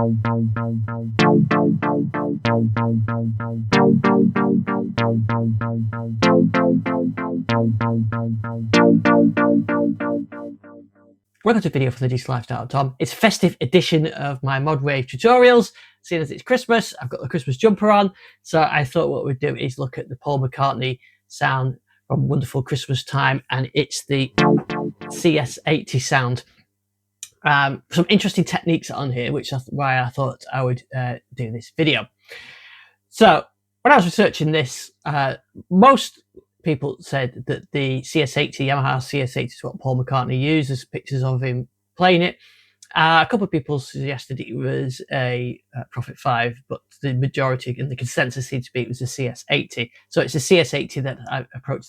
Welcome to a video for the Digital Lifestyle Tom. It's a festive edition of my Modwave tutorials. Seeing as it's Christmas, I've got the Christmas jumper on, so I thought what we'd do is look at the Paul McCartney sound from Wonderful Christmastime, and it's the CS-80 sound. Some interesting techniques on here, which is why I thought I would do this video. So when I was researching this, most people said that the CS-80, Yamaha CS-80 is what Paul McCartney used. There's pictures of him playing it. A couple of people suggested it was a Prophet 5, but the majority and the consensus seems to be it was a CS-80. So it's a CS-80 that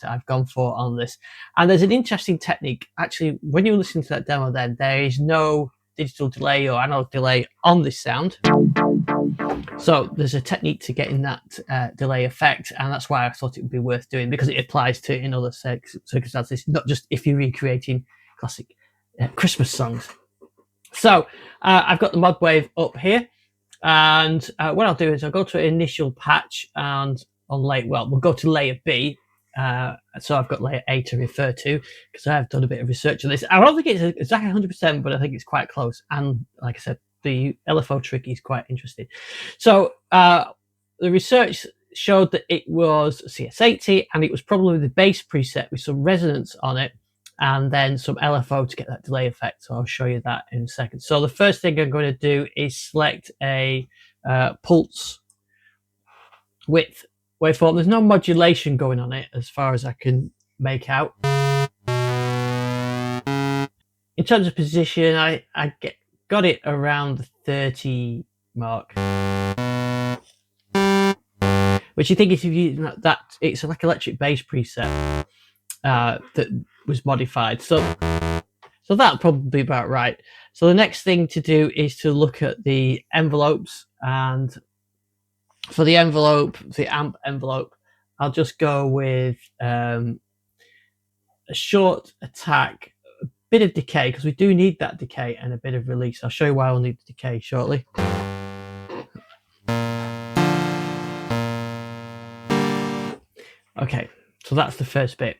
I've gone for on this. And there's an interesting technique. Actually, when you listen to that demo then, there is no digital delay or analog delay on this sound. So there's a technique to getting that delay effect, and that's why I thought it would be worth doing, because it applies to in other circumstances, not just if you're recreating classic Christmas songs. So I've got the Modwave up here, and what I'll do is I'll go to an initial patch, and on layer, well, we'll go to layer B. So I've got layer A to refer to, because I have done a bit of research on this. I don't think it's exactly 100%, but I think it's quite close. And like I said, the LFO trick is quite interesting. So the research showed that it was CS-80, and it was probably the bass preset with some resonance on it, and then some LFO to get that delay effect. So I'll show you that in a second. So the first thing I'm going to do is select a pulse width waveform. There's no modulation going on it as far as I can make out. In terms of position, I got it around the 30 mark, which you think if you use that, it's like electric bass preset that was modified. So that'll probably be about right. So the next thing to do is to look at the envelopes, and for the envelope, the amp envelope, I'll just go with a short attack, a bit of decay, because we do need that decay, and a bit of release. I'll show you why we'll need the decay shortly. Okay, so that's the first bit.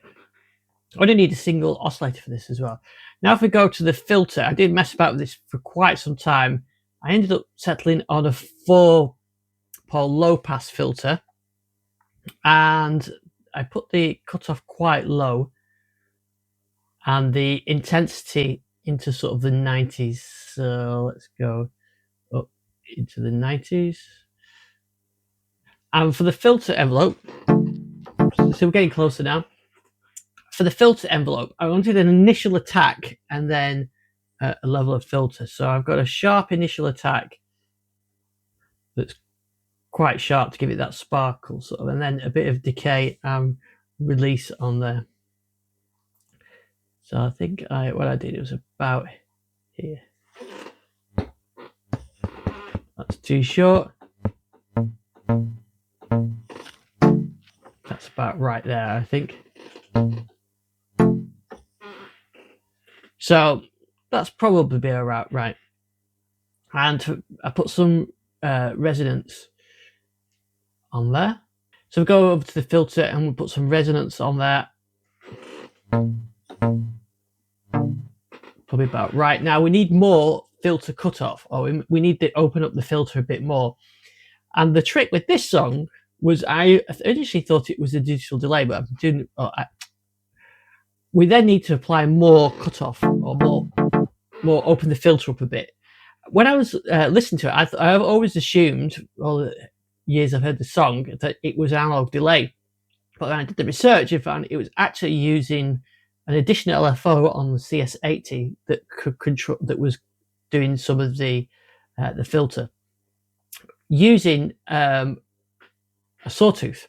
I only need a single oscillator for this as well. Now if we go to the filter, I did mess about with this for quite some time. I ended up settling on a 4-pole low pass filter, and I put the cutoff quite low and the intensity into sort of the 90s. So let's go up into the 90s. And for the filter envelope, so we're getting closer now. For the filter envelope, I wanted an initial attack and then a level of filter. So I've got a sharp initial attack that's quite sharp to give it that sparkle sort of, and then a bit of decay and release on there. So I think what I did, it was about here. That's too short. That's about right there, I think. So that's probably be about right. And I put some resonance on there. So we go over to the filter and we'll put some resonance on there. Probably about right. Now we need more filter cutoff, or we need to open up the filter a bit more. And the trick with this song was I initially thought it was a digital delay, but I'm doing, we then need to apply more cutoff, or more open the filter up a bit. When I was listening to it, I've always assumed, all the years I've heard the song, that it was analog delay. But when I did the research, I found it was actually using an additional LFO on the CS-80 that could control, that was doing some of the filter using a sawtooth.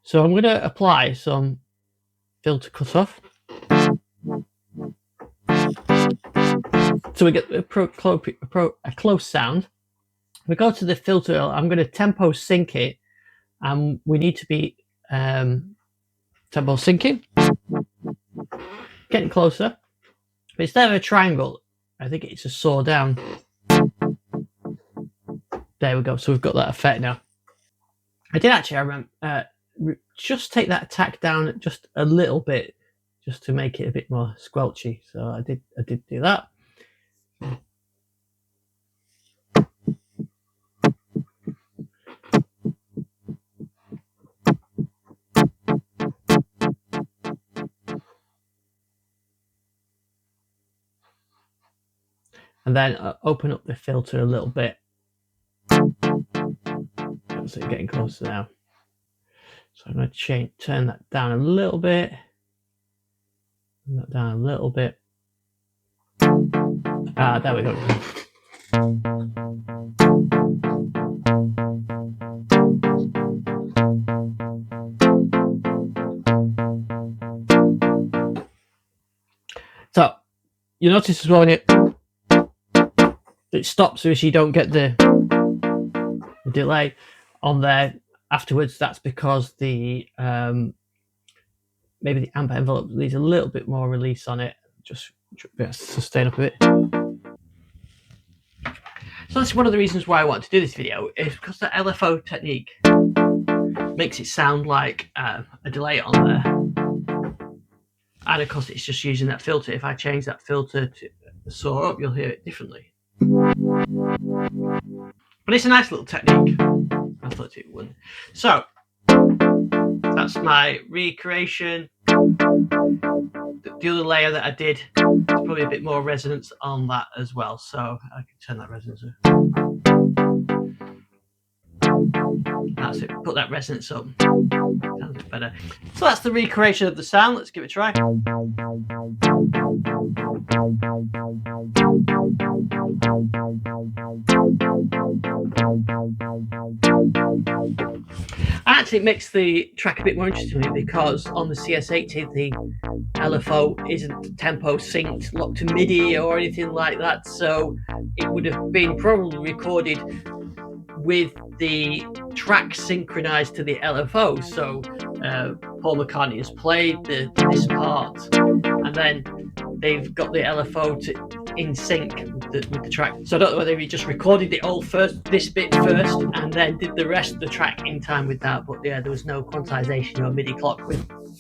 So I'm going to apply some filter cutoff. So we get a close sound. We go to the filter. I'm going to tempo sync it, and we need to be tempo syncing. Getting closer. But instead of a triangle, I think it's a saw down. There we go. So we've got that effect now. I did actually, I remember, just take that attack down just a little bit, just to make it a bit more squelchy. So I did do that. And then open up the filter a little bit. So getting closer now. So I'm going to turn that down a little bit. Turn that down a little bit. There we go. So you notice as well when it stops, so you don't get the delay on there afterwards. That's because the maybe the amp envelope needs a little bit more release on it. Just sustain up a bit. So that's one of the reasons why I wanted to do this video, is because the LFO technique makes it sound like a delay on there, and of course it's just using that filter. If I change that filter to saw up, you'll hear it differently. But it's a nice little technique. I thought it would. So that's my recreation. The other layer that I did, there's probably a bit more resonance on that as well, so I can turn that resonance up. That's it, put that resonance up. Sounds better. So that's the recreation of the sound. Let's give it a try. Actually, it makes the track a bit more interesting because on the CS-80 the LFO isn't tempo synced, locked to MIDI or anything like that, so it would have been probably recorded with the track synchronized to the LFO. So Paul McCartney has played this part, and then they've got the LFO in sync with the track. So I don't know whether he just recorded it all first, this bit first, and then did the rest of the track in time with that. But yeah, there was no quantization or MIDI clock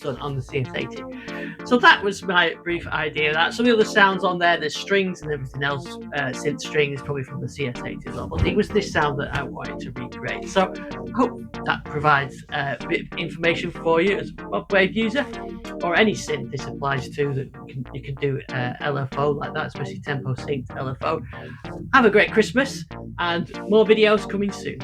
done on the CS-80. So that was my brief idea of that. Some of the other sounds on there's strings and everything else. Synth string is probably from the CS-80 as well. But it was this sound that I wanted to recreate. So I hope that provides a bit of information for you as a Modwave user, or any synth this applies to, that you can do LFO like that, especially tempo synced LFO. Have a great Christmas, and more videos coming soon.